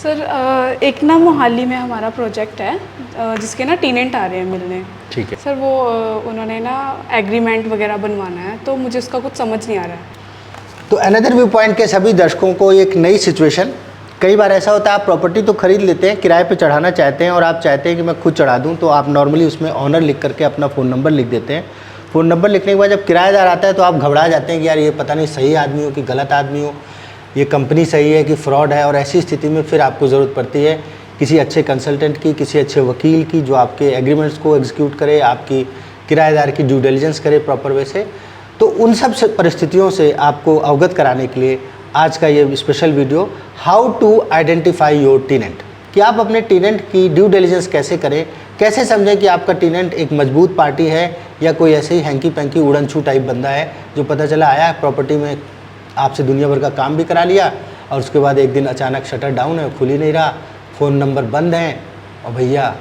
Sir एक ना मोहाली में हमारा प्रोजेक्ट है जिसके ना टेनेंट आ रहे हैं मिलने। ठीक है सर वो उन्होंने ना एग्रीमेंट वगैरह बनवाना है, तो मुझे उसका कुछ समझ नहीं आ रहा है। तो अनदर व्यू पॉइंट के सभी दर्शकों को एक नई सिचुएशन। कई बार ऐसा होता है आप प्रॉपर्टी तो खरीद लेते हैं, किराए पे चढ़ाना चाहते हैं और आप चाहते हैं कि मैं खुद चढ़ा दूं, तो आप नॉर्मली उसमें ऑनर लिख करके अपना फ़ोन नंबर लिख देते हैं। फ़ोन नंबर लिखने के बाद जब किराएदार आता है तो आप घबरा जाते हैं कि यार ये पता नहीं सही आदमी हो कि गलत आदमी हो, ये कंपनी सही है कि फ्रॉड है। और ऐसी स्थिति में फिर आपको ज़रूरत पड़ती है किसी अच्छे कंसल्टेंट की, किसी अच्छे वकील की जो आपके एग्रीमेंट्स को एग्जीक्यूट करे, आपकी किराएदार की ड्यू डिलिजेंस करे प्रॉपर वे से। तो उन सब परिस्थितियों से आपको अवगत कराने के लिए आज का ये special video, how to identify your tenant, कि आप अपने टेनेंट की ड्यू डिलिजेंस कैसे करें, कैसे समझें कि आपका टेनेंट एक मजबूत पार्टी है या कोई ऐसे ही हैंकी पैंकी उड़नछू टाइप बंदा है जो पता चला आया प्रॉपर्टी में आपसे दुनिया भर का काम भी करा लिया और उसके बाद एक दिन अचानक शटर डाउन है, खुल ही नहीं रहा, फ़ोन नंबर बंद हैं और भैया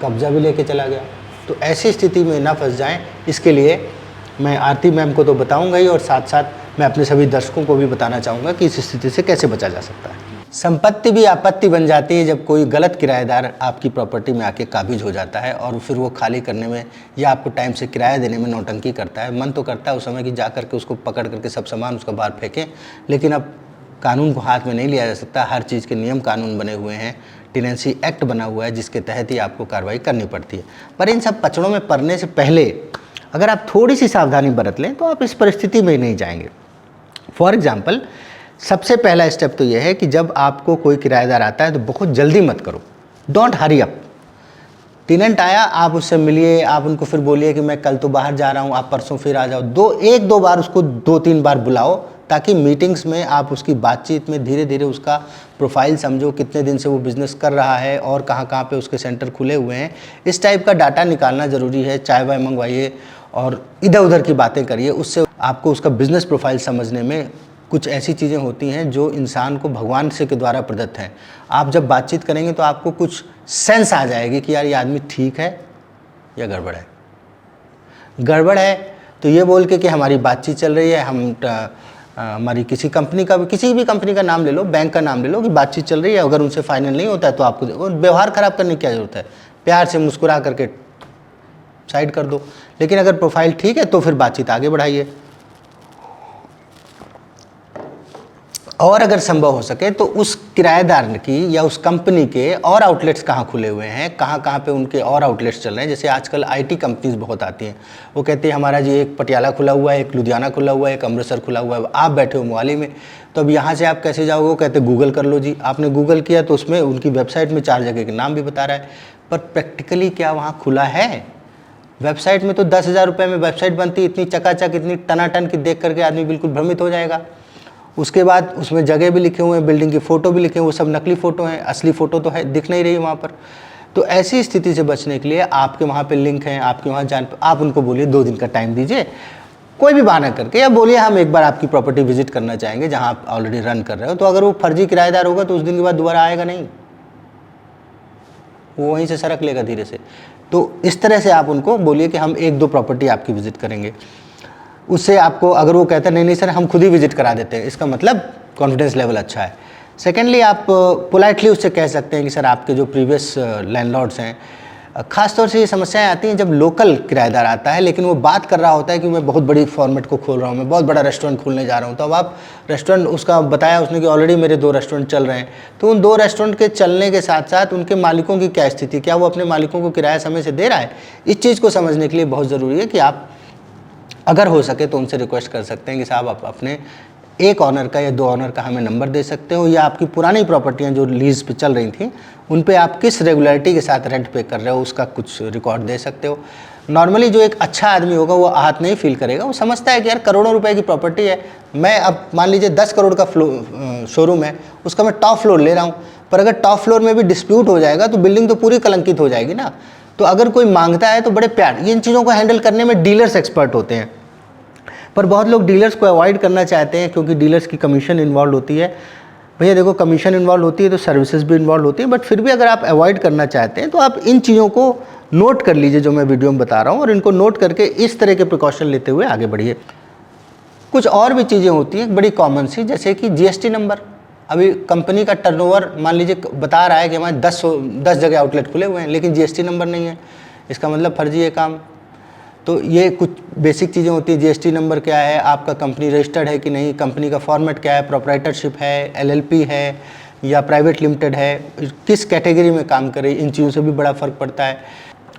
कब्जा भी लेके चला गया। तो ऐसी स्थिति में ना फंस जाएं, इसके लिए मैं आरती मैम को तो बताऊंगा ही और साथ साथ मैं अपने सभी दर्शकों को भी बताना चाहूँगा कि इस स्थिति से कैसे बचा जा सकता है। संपत्ति भी आपत्ति बन जाती है जब कोई गलत किराएदार आपकी प्रॉपर्टी में आके काबिज हो जाता है और फिर वो खाली करने में या आपको टाइम से किराया देने में नौटंकी करता है। मन तो करता है उस समय कि जा करके उसको पकड़ करके सब सामान उसका बाहर फेंकें, लेकिन अब कानून को हाथ में नहीं लिया जा सकता। हर चीज़ के नियम कानून बने हुए हैं, टेनेंसी एक्ट बना हुआ है जिसके तहत ही आपको कार्रवाई करनी पड़ती है। पर इन सब पचड़ों में पड़ने से पहले अगर आप थोड़ी सी सावधानी बरत लें तो आप इस परिस्थिति में नहीं जाएंगे। फॉर एग्जाम्पल, सबसे पहला स्टेप तो यह है कि जब आपको कोई किराएदार आता है तो बहुत जल्दी मत करो, डोंट हरी अप। टेनेंट आया, आप उससे मिलिए, आप उनको फिर बोलिए कि मैं कल तो बाहर जा रहा हूँ, आप परसों फिर आ जाओ। एक दो बार उसको 2-3 बार बुलाओ ताकि मीटिंग्स में आप उसकी बातचीत में धीरे धीरे उसका प्रोफाइल समझो, कितने दिन से वो बिज़नेस कर रहा है और कहाँ कहाँ पे उसके सेंटर खुले हुए हैं। इस टाइप का डाटा निकालना ज़रूरी है। चाय वाय मंगवाइए और इधर उधर की बातें करिए, उससे आपको उसका बिज़नेस प्रोफाइल समझने में कुछ ऐसी चीज़ें होती हैं जो इंसान को भगवान से के द्वारा प्रदत्त हैं। आप जब बातचीत करेंगे तो आपको कुछ सेंस आ जाएगी कि यार ये आदमी ठीक है या गड़बड़ है। गड़बड़ है तो ये बोल के कि हमारी बातचीत चल रही है, हम हमारी किसी कंपनी का किसी भी कंपनी का नाम ले लो, बैंक का नाम ले लो कि बातचीत चल रही है, अगर उनसे फाइनल नहीं होता है तो आपको व्यवहार ख़राब करने की क्या ज़रूरत है। प्यार से मुस्कुरा करके साइड कर दो। लेकिन अगर प्रोफाइल ठीक है तो फिर बातचीत आगे बढ़ाइए। और अगर संभव हो सके तो उस किराएदार की या उस कंपनी के और आउटलेट्स कहाँ खुले हुए हैं, कहाँ पे उनके और आउटलेट्स चल रहे हैं। जैसे आजकल आईटी कंपनीज बहुत आती हैं, वो कहती है हमारा जी एक पटियाला खुला हुआ है, एक लुधियाना खुला हुआ है, एक अमृतसर खुला हुआ है, आप बैठे हो मोहाली में, तो अब यहाँ से आप कैसे जाओगे? वो कहते गूगल कर लो जी। आपने गूगल किया तो उसमें उनकी वेबसाइट में 4 जगह के नाम भी बता रहा है, पर प्रैक्टिकली क्या वहाँ खुला है? वेबसाइट में तो 10,000 रुपये में वेबसाइट बनती है, इतनी चकाचक, इतनी टनाटन की देख करके आदमी बिल्कुल भ्रमित हो जाएगा। उसके बाद उसमें जगह भी लिखे हुए हैं, बिल्डिंग की फ़ोटो भी लिखे हुए, वो सब नकली फ़ोटो हैं, असली फ़ोटो तो है दिख नहीं रही वहाँ पर। तो ऐसी स्थिति से बचने के लिए आपके वहाँ पे लिंक हैं, आपके वहाँ आप उनको बोलिए 2 दिन का टाइम दीजिए, कोई भी बहाना करके, या बोलिए हम एक बार आपकी प्रॉपर्टी विजिट करना चाहेंगे जहाँ आप ऑलरेडी रन कर रहे हो। तो अगर वो फर्जी किराएदार होगा तो उस दिन के बाद दोबारा आएगा नहीं, वो वहीं से सरक लेगा धीरे से। तो इस तरह से आप उनको बोलिए कि हम 1-2 प्रॉपर्टी आपकी विजिट करेंगे। उससे आपको, अगर वो कहते हैं नहीं नहीं सर हम खुद ही विजिट करा देते हैं, इसका मतलब कॉन्फिडेंस लेवल अच्छा है। सेकेंडली, आप पोलाइटली उससे कह सकते हैं कि सर आपके जो प्रीवियस लैंडलॉर्ड्स हैं, ख़ास तौर से ये समस्याएं आती हैं जब लोकल किराएदार आता है लेकिन वो बात कर रहा होता है कि मैं बहुत बड़ी फॉर्मेट को खोल रहा हूँ, मैं बहुत बड़ा रेस्टोरेंट खोलने जा रहा हूँ। तो अब आप रेस्टोरेंट, उसका बताया उसने कि ऑलरेडी मेरे 2 रेस्टोरेंट चल रहे हैं, तो उन 2 रेस्टोरेंट के चलने के साथ साथ उनके मालिकों की क्या स्थिति, क्या वो अपने मालिकों को किराया समय से दे रहा है? इस चीज़ को समझने के लिए बहुत ज़रूरी है कि आप अगर हो सके तो उनसे रिक्वेस्ट कर सकते हैं कि साहब आप अपने 1 ऑनर का या 2 ऑनर का हमें नंबर दे सकते हो, या आपकी पुरानी प्रॉपर्टियां जो लीज पे चल रही थी उन पे आप किस रेगुलरिटी के साथ रेंट पे कर रहे हो उसका कुछ रिकॉर्ड दे सकते हो। नॉर्मली जो एक अच्छा आदमी होगा वो आहत नहीं फील करेगा, वो समझता है कि यार करोड़ों रुपए की प्रॉपर्टी है, मैं अब मान लीजिए 10 करोड़ का शोरूम है, उसका मैं टॉप फ्लोर ले रहा हूँ, पर अगर टॉप फ्लोर में भी डिस्प्यूट हो जाएगा तो बिल्डिंग तो पूरी कलंकित हो जाएगी ना। तो अगर कोई मांगता है तो बड़े प्यार, इन चीज़ों को हैंडल करने में डीलर्स एक्सपर्ट होते हैं, पर बहुत लोग डीलर्स को अवॉइड करना चाहते हैं क्योंकि डीलर्स की कमीशन इन्वॉल्व होती है। भैया देखो, कमीशन इन्वॉल्व होती है तो सर्विसेज भी इन्वॉल्व होती है, बट फिर भी अगर आप अवॉइड करना चाहते हैं तो आप इन चीज़ों को नोट कर लीजिए जो मैं वीडियो में बता रहा हूँ, और इनको नोट करके इस तरह के प्रिकॉशन लेते हुए आगे बढ़िए। कुछ और भी चीज़ें होती हैं बड़ी कॉमन सी, जैसे कि जीएसटी नंबर। अभी कंपनी का टर्नओवर मान लीजिए बता रहा है कि हमारे 10 जगह आउटलेट खुले हुए हैं, लेकिन जीएसटी नंबर नहीं है, इसका मतलब फर्जी है काम। तो ये कुछ बेसिक चीज़ें होती हैं। जीएसटी नंबर क्या है, आपका कंपनी रजिस्टर्ड है कि नहीं, कंपनी का फॉर्मेट क्या है, प्रोप्राइटरशिप है, एलएलपी है या प्राइवेट लिमिटेड है, किस कैटेगरी में काम करे, इन चीज़ों से भी बड़ा फ़र्क पड़ता है।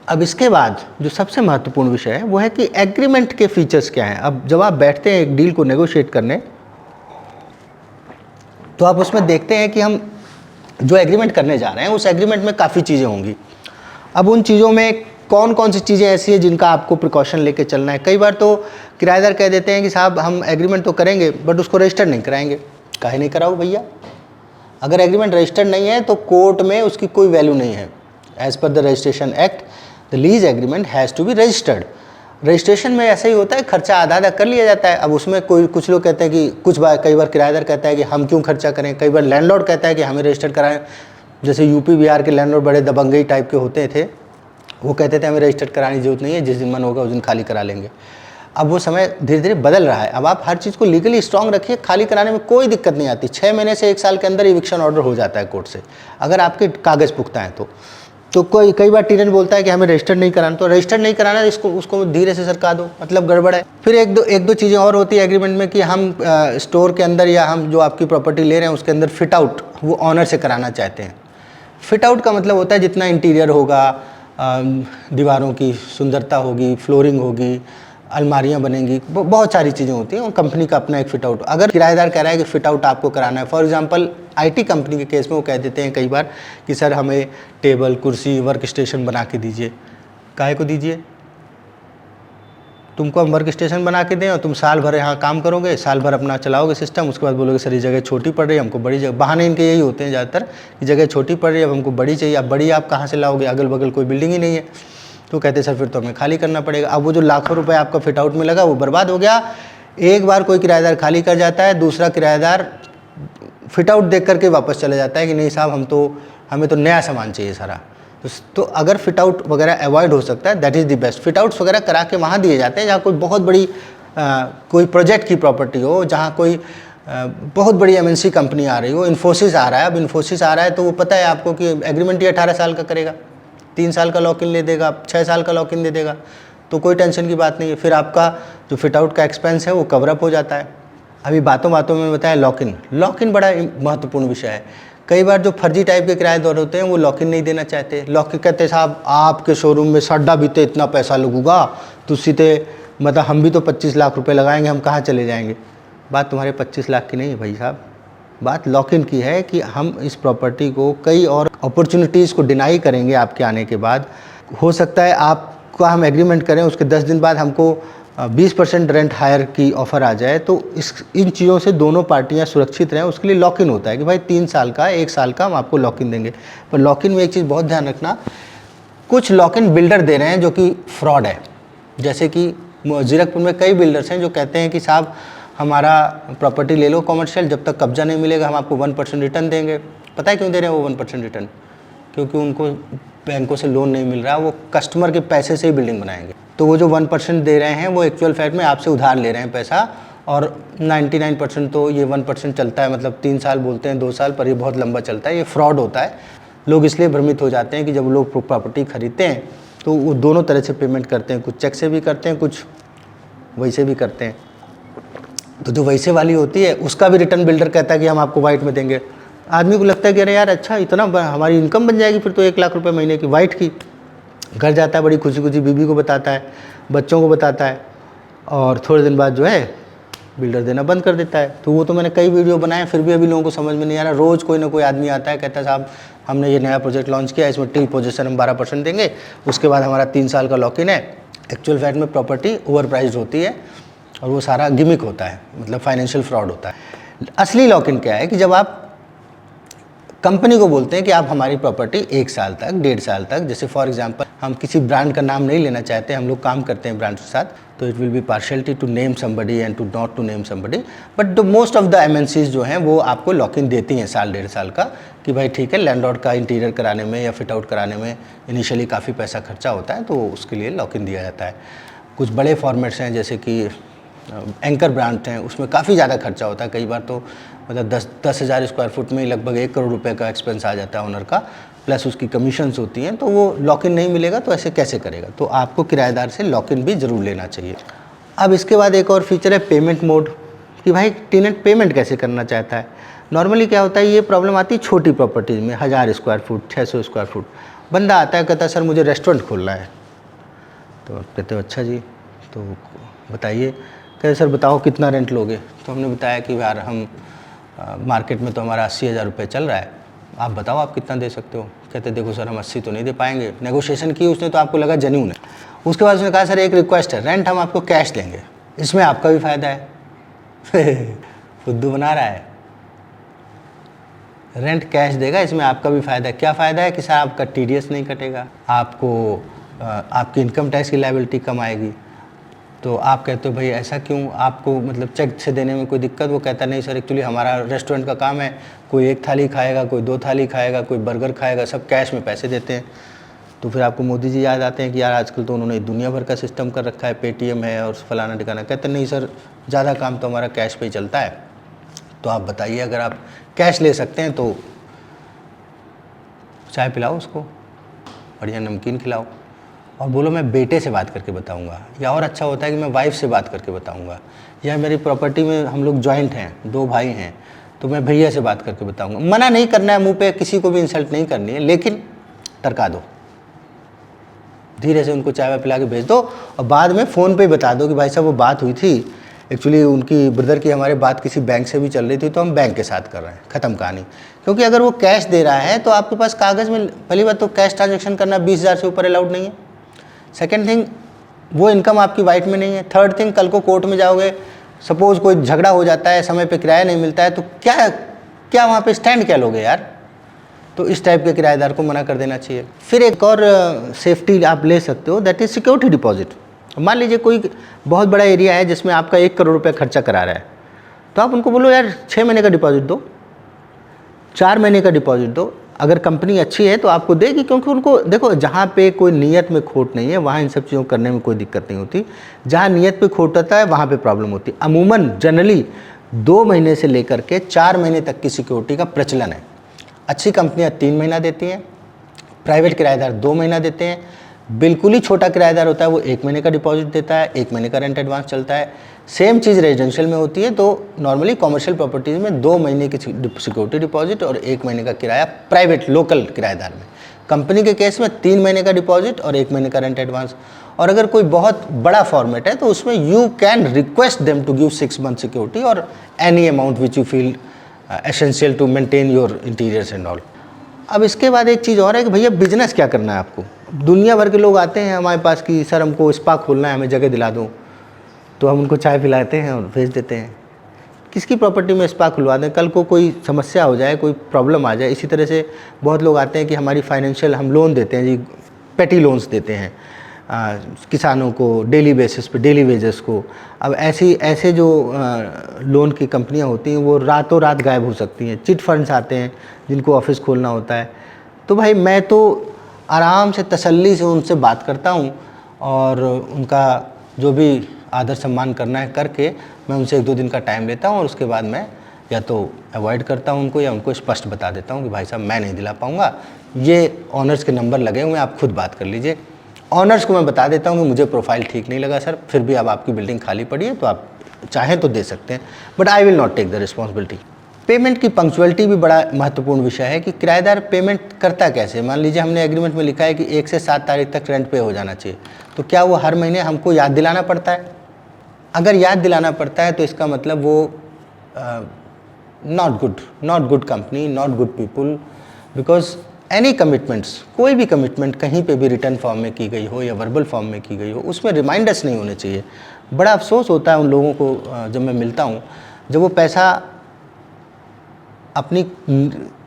अब इसके बाद जो सबसे महत्वपूर्ण विषय है वो है कि एग्रीमेंट के फीचर्स क्या हैं। अब जब आप बैठते हैं एक डील को नेगोशिएट करने, तो आप उसमें देखते हैं कि हम जो एग्रीमेंट करने जा रहे हैं उस एग्रीमेंट में काफ़ी चीज़ें होंगी। अब उन चीज़ों में कौन कौन सी चीज़ें ऐसी हैं जिनका आपको प्रिकॉशन लेके चलना है। कई बार तो किराएदार कह देते हैं कि साहब हम एग्रीमेंट तो करेंगे बट उसको रजिस्टर नहीं कराएंगे। काहे नहीं कराओ भैया, अगर एग्रीमेंट रजिस्टर्ड नहीं है तो कोर्ट में उसकी कोई वैल्यू नहीं है। As per the registration act the lease agreement has to be registered. Registration में ऐसा ही होता है, खर्चा आधा आधा कर लिया जाता है। अब उसमें कुछ लोग कहते हैं कि कई बार किराएदार कहता है कि हम क्यों खर्चा करें, कई बार लैंडलॉर्ड कहता है कि हमें रजिस्टर्ड कराएं। जैसे यूपी बिहार के लैंडलॉर्ड बड़े दबंगई टाइप के होते थे, वो कहते थे हमें रजिस्टर्ड कराने की जरूरत नहीं है, जिस दिन मन होगा उस दिन खाली करा लेंगे। अब वो समय धीरे धीरे बदल रहा है। अब आप हर चीज़ को लीगली स्ट्रांग रखिए, खाली कराने में कोई दिक्कत नहीं आती। 6 महीने से 1 साल के अंदर इविक्शन ऑर्डर हो जाता है कोर्ट से, अगर आपके कागज़ पुख्ता हैं तो कई बार टीनेंट बोलता है कि हमें रजिस्टर नहीं कराना, तो रजिस्टर नहीं कराना उसको धीरे से सरका दो, मतलब गड़बड़ है। फिर एक दो चीज़ें और होती है एग्रीमेंट में कि हम स्टोर के अंदर या हम जो आपकी प्रॉपर्टी ले रहे हैं उसके अंदर फिट आउट वो ऑनर से कराना चाहते हैं। फिट आउट का मतलब होता है जितना इंटीरियर होगा, दीवारों की सुंदरता होगी, फ्लोरिंग होगी, अलमारियाँ बनेंगी, बहुत सारी चीज़ें होती हैं और कंपनी का अपना एक फिट आउट। अगर किराएदार कह रहा है कि फिट आउट आपको कराना है, फॉर एग्जांपल आईटी कंपनी के केस में वो कह देते हैं कई बार कि सर हमें टेबल कुर्सी वर्क स्टेशन बना के दीजिए। काहे को दीजिए, तुमको हम वर्क स्टेशन बना के दें और तुम साल भर यहाँ काम करोगे, साल भर अपना चलाओगे सिस्टम, उसके बाद बोलोगे सर ये जगह छोटी पड़ रही है, हमको बड़ी जगह। बहाने इनके यही होते हैं ज़्यादातर कि जगह छोटी पड़ रही है, अब हमको बड़ी चाहिए। अब बड़ी आप कहाँ से लाओगे, अगल बगल कोई बिल्डिंग ही नहीं है। तो कहते सर फिर तो हमें खाली करना पड़ेगा। अब वो जो लाखों रुपए आपका फिट आउट में लगा वो बर्बाद हो गया। एक बार कोई किराएदार खाली कर जाता है, दूसरा किराएदार फिट आउट देख करके वापस चले जाता है कि नहीं साहब हमें तो नया सामान चाहिए सारा। तो अगर फिट आउट वगैरह अवॉइड हो सकता है, that is the best. Fit outs वगैरह करा के वहाँ दिए जाते हैं जहाँ कोई बहुत बड़ी कोई प्रोजेक्ट की प्रॉपर्टी हो, जहाँ कोई बहुत बड़ी एमएनसी कंपनी आ रही हो। इन्फोसिस आ रहा है, अब इन्फोसिस आ रहा है तो वो पता है आपको कि एग्रीमेंट ही 18 साल का करेगा, 3 साल का लॉक इन ले देगा, 6 साल का लॉक इन दे देगा, तो कोई टेंशन की बात नहीं है। फिर आपका जो फिट आउट का एक्सपेंस है वो कवर अप हो जाता है। अभी बातों बातों में बताया लॉक इन बड़ा महत्वपूर्ण विषय है। कई बार जो फर्जी टाइप के किराएदार होते हैं वो लॉक इन नहीं देना चाहते। लॉक इन कहते हैं साहब आपके शोरूम में साड्डा भी तो इतना पैसा लगूगा, तो सीधे मतलब हम भी तो 25 लाख रुपए लगाएंगे, हम कहाँ चले जाएंगे। बात तुम्हारे 25 लाख की नहीं है भाई साहब, बात लॉक इन की है कि हम इस प्रॉपर्टी को कई और अपॉर्चुनिटीज़ को डिनाई करेंगे आपके आने के बाद। हो सकता है आपका हम एग्रीमेंट करें, उसके 10 दिन बाद हमको 20% रेंट हायर की ऑफ़र आ जाए, तो इन चीज़ों से दोनों पार्टियां सुरक्षित रहें, उसके लिए लॉक इन होता है कि भाई 3 साल का 1 साल का हम आपको लॉक इन देंगे। पर लॉक इन में एक चीज़ बहुत ध्यान रखना, कुछ लॉक इन बिल्डर दे रहे हैं जो कि फ्रॉड है। जैसे कि जीरकपुर में कई बिल्डर्स हैं जो कहते हैं कि साहब हमारा प्रॉपर्टी ले लो कॉमर्शियल, जब तक कब्जा नहीं मिलेगा हम आपको 1% रिटर्न देंगे। पता है क्यों दे रहे हैं वो 1% रिटर्न? क्योंकि उनको बैंकों से लोन नहीं मिल रहा, वो कस्टमर के पैसे से ही बिल्डिंग बनाएंगे। तो वो जो 1% दे रहे हैं वो एक्चुअल फैक्ट में आपसे उधार ले रहे हैं पैसा, और 99% तो ये 1% चलता है, मतलब 3 साल बोलते हैं 2 साल, पर ये बहुत लंबा चलता है, ये फ्रॉड होता है। लोग इसलिए भ्रमित हो जाते हैं कि जब लोग प्रॉपर्टी खरीदते हैं तो वो दोनों तरह से पेमेंट करते हैं, कुछ चेक से भी करते हैं, कुछ वैसे भी करते हैं। तो जो वैसे वाली होती है उसका भी रिटर्न बिल्डर कहता है कि हम आपको वाइट में देंगे। आदमी को लगता है कि अरे यार अच्छा इतना हमारी इनकम बन जाएगी फिर तो 1 लाख रुपए महीने की वाइट की। घर जाता है, बड़ी खुशी खुशी बीबी को बताता है, बच्चों को बताता है, और थोड़े दिन बाद जो है बिल्डर देना बंद कर देता है। तो वो तो मैंने कई वीडियो बनाए, फिर भी अभी लोगों को समझ में नहीं आ रहा। रोज़ कोई ना कोई आदमी आता है, कहता है साहब हमने ये नया प्रोजेक्ट लॉन्च किया, इसमें टिल पोजीशन हम 12% देंगे, उसके बाद हमारा 3 साल का लॉक इन है। एक्चुअल फैक्ट में प्रॉपर्टी ओवर प्राइस्ड होती है और वो सारा गिमिक होता है, मतलब फाइनेंशियल फ्रॉड होता है। असली लॉक इन क्या है कि जब आप कंपनी को बोलते हैं कि आप हमारी प्रॉपर्टी 1 साल तक 1.5 साल तक, जैसे फॉर एग्जांपल हम किसी ब्रांड का नाम नहीं लेना चाहते, हम लोग काम करते हैं ब्रांड के साथ, तो it will be partiality to name somebody and to not to name somebody, but the most of the MNCs जो हैं वो आपको लॉक इन देती हैं साल 1.5 साल का, कि भाई ठीक है लैंडलॉर्ड का इंटीरियर कराने में या फिट आउट कराने में इनिशियली काफ़ी पैसा खर्चा होता है, तो उसके लिए लॉक इन दिया जाता है। कुछ बड़े फॉर्मेट्स हैं जैसे कि एंकर ब्रांड हैं उसमें काफ़ी ज़्यादा खर्चा होता है। कई बार तो मतलब 10,000 स्क्वायर फुट में ही लगभग 1 करोड़ रुपए का एक्सपेंस आ जाता है ओनर का, प्लस उसकी कमीशंस होती हैं, तो वो लॉक इन नहीं मिलेगा तो ऐसे कैसे करेगा। तो आपको किराएदार से लॉक इन भी ज़रूर लेना चाहिए। अब इसके बाद एक और फीचर है पेमेंट मोड, कि भाई टेनेंट पेमेंट कैसे करना चाहता है। नॉर्मली क्या होता है, ये प्रॉब्लम आती है छोटी प्रॉपर्टीज़ में, 1000 स्क्वायर फुट 600 स्क्वायर फुट। बंदा आता है कहता है सर मुझे रेस्टोरेंट खोलना है, तो कहते हो अच्छा जी तो बताइए। कहते सर बताओ कितना रेंट लोगे। तो हमने बताया कि यार हम मार्केट में तो हमारा 80,000 रुपये चल रहा है, आप बताओ आप कितना दे सकते हो। कहते देखो सर हम 80 तो नहीं दे पाएंगे। नेगोशिएशन की उसने तो आपको लगा जेन्युइन है। उसके बाद उसने कहा सर एक रिक्वेस्ट है, रेंट हम आपको कैश देंगे, इसमें आपका भी फ़ायदा है। फुद्दू बना रहा है, रेंट कैश देगा इसमें आपका भी फ़ायदा है। क्या फ़ायदा है कि सर आपका TDS नहीं कटेगा, आपको आपकी इनकम टैक्स की लायबिलिटी कम आएगी। तो आप कहते हो भाई ऐसा क्यों, आपको मतलब चेक से देने में कोई दिक्कत। वो कहता नहीं सर एक्चुअली हमारा रेस्टोरेंट का काम है, कोई 1 थाली खाएगा, कोई 2 थाली खाएगा, कोई बर्गर खाएगा, सब कैश में पैसे देते हैं। तो फिर आपको मोदी जी याद आते हैं कि यार आजकल तो उन्होंने दुनिया भर का सिस्टम कर रखा है, पेटीएम है और फलाना ठिकाना। कहते नहीं सर ज़्यादा काम तो हमारा कैश पे ही चलता है, तो आप बताइए अगर आप कैश ले सकते हैं तो चाय पिलाओ उसको, बढ़िया नमकीन खिलाओ और बोलो मैं बेटे से बात करके बताऊंगा, या और अच्छा होता है कि मैं वाइफ से बात करके बताऊंगा, या मेरी प्रॉपर्टी में हम लोग जॉइंट हैं, 2 भाई हैं, तो मैं भैया से बात करके बताऊंगा। मना नहीं करना है, मुंह पे किसी को भी इंसल्ट नहीं करनी है, लेकिन टरका दो, धीरे से उनको चाय पिला के भेज दो और बाद में फ़ोन पे बता दो कि भाई साहब वो बात हुई थी, एक्चुअली उनकी ब्रदर की हमारे बात किसी बैंक से भी चल रही थी तो हम बैंक के साथ कर रहे हैं, ख़त्म कहानी। क्योंकि अगर वो कैश दे रहा है तो आपके पास कागज़ में, पहली बात तो कैश ट्रांजेक्शन करना 20,000 से ऊपर अलाउड नहीं है। सेकेंड थिंग वो इनकम आपकी वाइट में नहीं है। थर्ड थिंग कल को कोर्ट में जाओगे, सपोज़ कोई झगड़ा हो जाता है, समय पे किराया नहीं मिलता है, तो क्या वहाँ पे स्टैंड क्या लोगे यार। तो इस टाइप के किराएदार को मना कर देना चाहिए। फिर एक और सेफ्टी आप ले सकते हो, दैट इज़ सिक्योरिटी डिपॉजिट। मान लीजिए कोई बहुत बड़ा एरिया है जिसमें आपका 1 करोड़ रुपये खर्चा करा रहा है, तो आप उनको बोलो यार 6 महीने का डिपॉजिट दो, 4 महीने का डिपॉजिट दो। अगर कंपनी अच्छी है तो आपको देगी, क्योंकि उनको देखो जहाँ पे कोई नीयत में खोट नहीं है वहाँ इन सब चीज़ों को करने में कोई दिक्कत नहीं होती। जहाँ नीयत पे खोट होता है वहाँ पे प्रॉब्लम होती है। अमूमन जनरली 2 महीने से लेकर के 4 महीने तक की सिक्योरिटी का प्रचलन है। अच्छी कंपनियां 3 महीना देती हैं, प्राइवेट किराएदार 2 महीना देते हैं, बिल्कुल ही छोटा किराएदार होता है वो 1 महीने का डिपॉजिट देता है, 1 महीने का रेंट एडवांस चलता है। सेम चीज़ रेजिडेंशियल में होती है, तो नॉर्मली कॉमर्शियल प्रॉपर्टीज़ में 2 महीने की सिक्योरिटी डिपॉजिट और 1 महीने का किराया प्राइवेट लोकल किराएदार में। कंपनी के केस में 3 महीने का डिपॉजिट और 1 महीने का रेंट एडवांस। और अगर कोई बहुत बड़ा फॉर्मेट है तो उसमें you can request them to give 6 month security और any amount which you feel essential to maintain your interiors and all. अब इसके बाद एक चीज़ और है कि भैया बिजनेस क्या करना है आपको। दुनिया भर के लोग आते हैं हमारे पास कि सर हमको स्पा खोलना है, हमें जगह दिला दो, तो हम उनको चाय पिलाते हैं और भेज देते हैं। किसकी प्रॉपर्टी में स्पा खुलवा दें, कल को कोई समस्या हो जाए, कोई प्रॉब्लम आ जाए। इसी तरह से बहुत लोग आते हैं कि हमारी फाइनेंशियल हम लोन देते हैं जी, पेटी लोन्स देते हैं किसानों को डेली बेसिस पे, डेली वेजेस को। अब ऐसे जो लोन की कंपनियां होती हैं वो रातों रात गायब हो सकती हैं। चिट फंड्स आते हैं जिनको ऑफिस खोलना होता है, तो भाई मैं तो आराम से तसल्ली से उनसे बात करता हूं और उनका जो भी आदर सम्मान करना है करके मैं उनसे 1-2 दिन का टाइम लेता हूं और उसके बाद मैं या तो अवॉइड करता हूं उनको या उनको स्पष्ट बता देता हूं कि भाई साहब मैं नहीं दिला पाऊँगा, ये ऑनर्स के नंबर लगे हुए हैं, आप खुद बात कर लीजिए। ऑनर्स को मैं बता देता हूँ कि मुझे प्रोफाइल ठीक नहीं लगा सर, फिर भी अब आपकी बिल्डिंग खाली पड़ी है तो आप चाहें तो दे सकते हैं, but I will not take the responsibility. Payment की पंक्चुअलिटी भी बड़ा महत्वपूर्ण विषय है कि किराएदार पेमेंट करता कैसे। मान लीजिए हमने एग्रीमेंट में लिखा है कि 1 से 7 तारीख तक रेंट पे हो जाना चाहिए, तो क्या वो हर महीने हमको याद दिलाना पड़ता है? अगर याद दिलाना पड़ता है तो इसका मतलब वो not good company, not good people, because any commitments, कोई भी कमिटमेंट कहीं पे भी रिटर्न फॉर्म में की गई हो या वर्बल फॉर्म में की गई हो, उसमें रिमाइंडर्स नहीं होने चाहिए। बड़ा अफसोस होता है उन लोगों को जब मैं मिलता हूँ, जब वो पैसा अपनी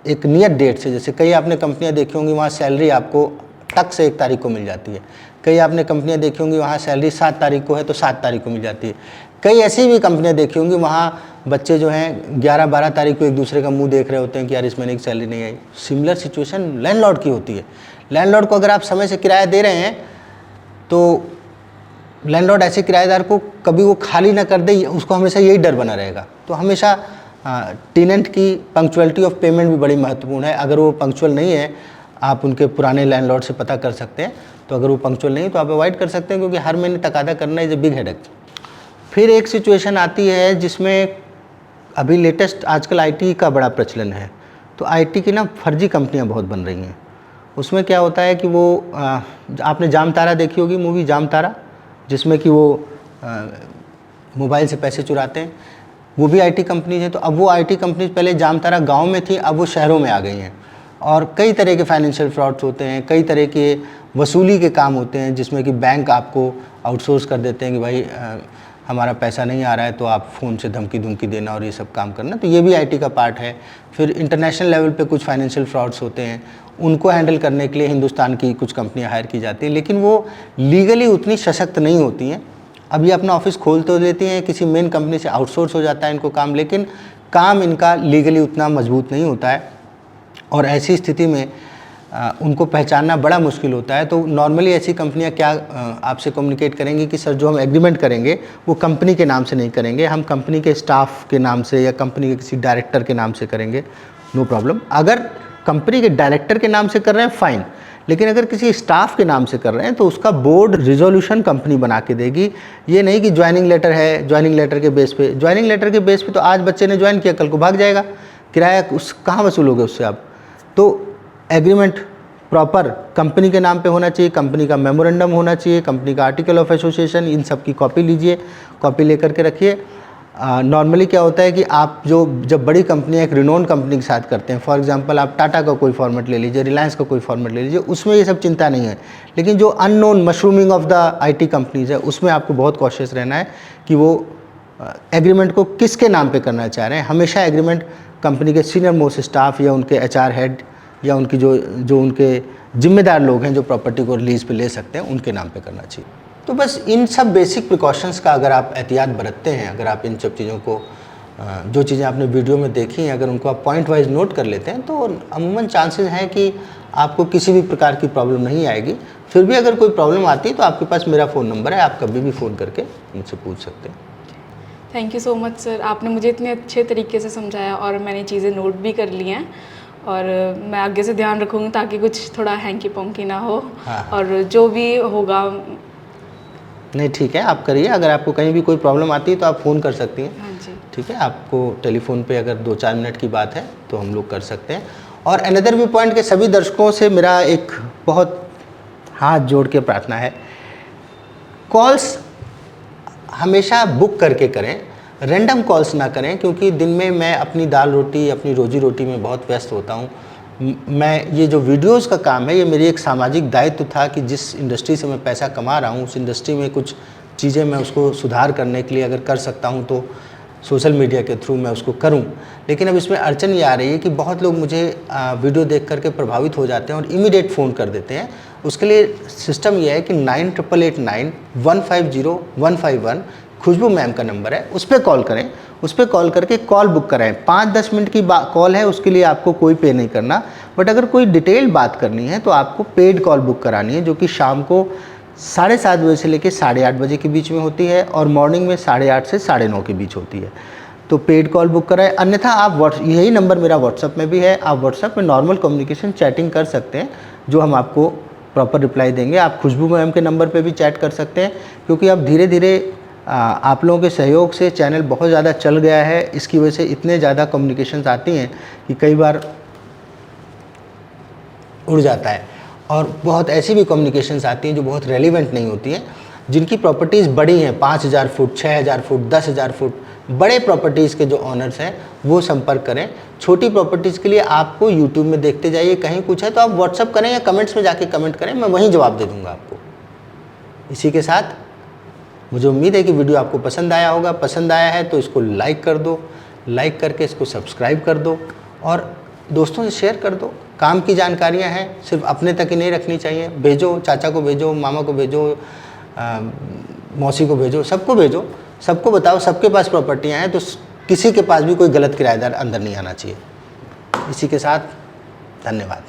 एक नियत डेट से, जैसे कई आपने कंपनियां देखी होंगी वहाँ सैलरी आपको टक से 1 तारीख को मिल जाती है, कई आपने कंपनियां देखी होंगी वहाँ सैलरी 7 तारीख को है तो 7 तारीख को मिल जाती है, कई ऐसी भी कंपनियां देखी होंगी वहाँ बच्चे जो हैं 11-12 तारीख को एक दूसरे का मुंह देख रहे होते हैं कि यार इस महीने की सैलरी नहीं आई। सिमिलर सिचुएशन लैंडलॉर्ड की होती है। लैंडलॉर्ड को अगर आप समय से किराया दे रहे हैं तो लैंडलॉर्ड ऐसे किराएदार को कभी वो खाली ना कर दे, उसको हमेशा यही डर बना रहेगा। तो हमेशा टेनेंट की पंक्चुअलिटी ऑफ पेमेंट भी बड़ी महत्वपूर्ण है। अगर वो पंक्चुअल नहीं है, आप उनके पुराने लैंडलॉर्ड से पता कर सकते हैं। तो अगर वो पंक्चुअल नहीं है तो आप अवॉइड कर सकते हैं, क्योंकि हर महीने तकादा करना इज़ ए बिग हेडेक। फिर एक सिचुएशन आती है जिसमें अभी लेटेस्ट आजकल आईटी का बड़ा प्रचलन है। तो आईटी की ना फर्जी कंपनियां बहुत बन रही हैं। उसमें क्या होता है कि वो आपने जाम तारा देखी होगी, मूवी जाम तारा, जिसमें कि वो मोबाइल से पैसे चुराते हैं, वो भी आईटी कंपनीज है। तो अब वो आईटी कंपनीज पहले जाम तारा गाँव में थी, अब वो शहरों में आ गई हैं। और कई तरह के फाइनेंशियल फ्रॉड्स होते हैं, कई तरह के वसूली के काम होते हैं, जिसमें कि बैंक आपको आउटसोर्स कर देते हैं कि भाई हमारा पैसा नहीं आ रहा है, तो आप फ़ोन से धमकी धमकी देना और ये सब काम करना। तो ये भी आईटी का पार्ट है। फिर इंटरनेशनल लेवल पे कुछ फाइनेंशियल फ्रॉड्स होते हैं, उनको हैंडल करने के लिए हिंदुस्तान की कुछ कंपनियां हायर की जाती हैं, लेकिन वो लीगली उतनी सशक्त नहीं होती हैं। अब ये अपना ऑफिस खोल तो लेती हैं, किसी मेन कंपनी से आउटसोर्स हो जाता है इनको काम, लेकिन काम इनका लीगली उतना मजबूत नहीं होता है। और ऐसी स्थिति में उनको पहचानना बड़ा मुश्किल होता है। तो नॉर्मली ऐसी कंपनियां क्या आपसे कम्युनिकेट करेंगी कि सर जो हम एग्रीमेंट करेंगे वो कंपनी के नाम से नहीं करेंगे, हम कंपनी के स्टाफ के नाम से या कंपनी के किसी डायरेक्टर के नाम से करेंगे, नो प्रॉब्लम। अगर कंपनी के डायरेक्टर के नाम से कर रहे हैं फाइन, लेकिन अगर किसी स्टाफ के नाम से कर रहे हैं तो उसका बोर्ड रिजोल्यूशन कंपनी बना के देगी। ये नहीं कि ज्वाइनिंग लेटर है, ज्वाइनिंग लेटर के बेस पे, ज्वाइनिंग लेटर के बेस पे तो आज बच्चे ने ज्वाइन किया, कल को भाग जाएगा, किराया उस कहाँ वसूलोगे उससे आप। तो एग्रीमेंट प्रॉपर कंपनी के नाम पे होना चाहिए, कंपनी का मेमोरेंडम होना चाहिए, कंपनी का आर्टिकल ऑफ एसोसिएशन, इन सब की कॉपी लीजिए, कॉपी लेकर के रखिए। नॉर्मली क्या होता है कि आप जब बड़ी कंपनियां एक रिनोन कंपनी के साथ करते हैं, फॉर एग्जांपल आप टाटा का कोई फॉर्मेट ले लीजिए, रिलायंस का कोई फॉर्मेट ले लीजिए, उसमें ये सब चिंता नहीं है। लेकिन जो unknown mushrooming of the IT companies है, उसमें आपको बहुत कॉशियस रहना है कि वो एग्रीमेंट को किसके नाम पे करना चाह रहे हैं। हमेशा एग्रीमेंट कंपनी के सीनियर मोस्ट स्टाफ या उनके एचआर हेड या उनकी जो उनके जिम्मेदार लोग हैं जो प्रॉपर्टी को लीज पे ले सकते हैं, उनके नाम पे करना चाहिए। तो बस इन सब बेसिक प्रिकॉशंस का अगर आप एहतियात बरतते हैं, अगर आप इन सब चीज़ों को जो चीज़ें आपने वीडियो में देखी हैं, अगर उनको आप पॉइंट वाइज नोट कर लेते हैं, तो अमूमन चांसेस हैं कि आपको किसी भी प्रकार की प्रॉब्लम नहीं आएगी। फिर भी अगर कोई प्रॉब्लम आती है तो आपके पास मेरा फ़ोन नंबर है, आप कभी भी फ़ोन करके मुझसे पूछ सकते हैं। Thank you so much sir, आपने मुझे इतने अच्छे तरीके से समझाया और मैंने चीज़ें नोट भी कर ली हैं, और मैं आगे से ध्यान रखूँगी ताकि कुछ थोड़ा हैंकी पॉन्की ना हो। हाँ। और जो भी होगा। नहीं ठीक है, आप करिए। अगर आपको कहीं भी कोई प्रॉब्लम आती है तो आप फ़ोन कर सकती हैं। हाँ जी, ठीक है, आपको टेलीफोन पे अगर 2-4 मिनट की बात है तो हम लोग कर सकते हैं। और अनदर व्यू पॉइंट के सभी दर्शकों से मेरा एक बहुत हाथ जोड़ के प्रार्थना है, कॉल्स हमेशा बुक करके करें, रैंडम कॉल्स ना करें, क्योंकि दिन में मैं अपनी दाल रोटी, अपनी रोजी रोटी में बहुत व्यस्त होता हूँ। मैं ये जो वीडियोस का काम है, ये मेरी एक सामाजिक दायित्व था कि जिस इंडस्ट्री से मैं पैसा कमा रहा हूँ, उस इंडस्ट्री में कुछ चीज़ें मैं उसको सुधार करने के लिए अगर कर सकता हूँ तो सोशल मीडिया के थ्रू मैं उसको करूँ। लेकिन अब इसमें अड़चन ये आ रही है कि बहुत लोग मुझे वीडियो देख करके प्रभावित हो जाते हैं और इमीडिएट फ़ोन कर देते हैं। उसके लिए सिस्टम ये है कि 9889150151 खुशबू मैम का नंबर है, उस पर कॉल करें। उस पर कॉल करके कॉल बुक कराएं। 5-10 मिनट की कॉल है, उसके लिए आपको कोई पे नहीं करना। बट अगर कोई डिटेल बात करनी है तो आपको पेड कॉल बुक करानी है, जो कि शाम को 7:30 बजे से लेकर 8:30 बजे के बीच में होती है और मॉर्निंग में 8:30 से 9:30 के बीच होती है। तो पेड कॉल बुक कराएं। अन्यथा आप यही नंबर मेरा व्हाट्सअप में भी है, आप व्हाट्सअप में नॉर्मल कम्युनिकेशन चैटिंग कर सकते हैं, जो हम आपको प्रॉपर रिप्लाई देंगे। आप खुशबू मैम के नंबर पर भी चैट कर सकते हैं, क्योंकि अब धीरे धीरे आप लोगों के सहयोग से चैनल बहुत ज़्यादा चल गया है। इसकी वजह से इतने ज़्यादा कम्युनिकेशंस आती हैं कि कई बार उड़ जाता है, और बहुत ऐसी भी कम्युनिकेशंस आती हैं जो बहुत रेलिवेंट नहीं होती हैं, जिनकी प्रॉपर्टीज़ बड़ी हैं, 5000 फुट, 6000 फुट, 10,000 फुट। बड़े प्रॉपर्टीज़ के जो ऑनर्स हैं वो संपर्क करें। छोटी प्रॉपर्टीज़ के लिए आपको यूट्यूब में देखते जाइए, कहीं कुछ है तो आप व्हाट्सअप करें या कमेंट्स में जाके कमेंट करें, मैं वहीं जवाब दे दूँगा आपको। इसी के साथ मुझे उम्मीद है कि वीडियो आपको पसंद आया होगा। पसंद आया है तो इसको लाइक कर दो, लाइक करके इसको सब्सक्राइब कर दो और दोस्तों से शेयर कर दो। काम की जानकारियां हैं, सिर्फ अपने तक ही नहीं रखनी चाहिए। भेजो, चाचा को भेजो, मामा को भेजो, मौसी को भेजो, सबको भेजो, सबको बताओ। सबके पास प्रॉपर्टियां हैं, तो किसी के पास भी कोई गलत किराएदार अंदर नहीं आना चाहिए। इसी के साथ धन्यवाद।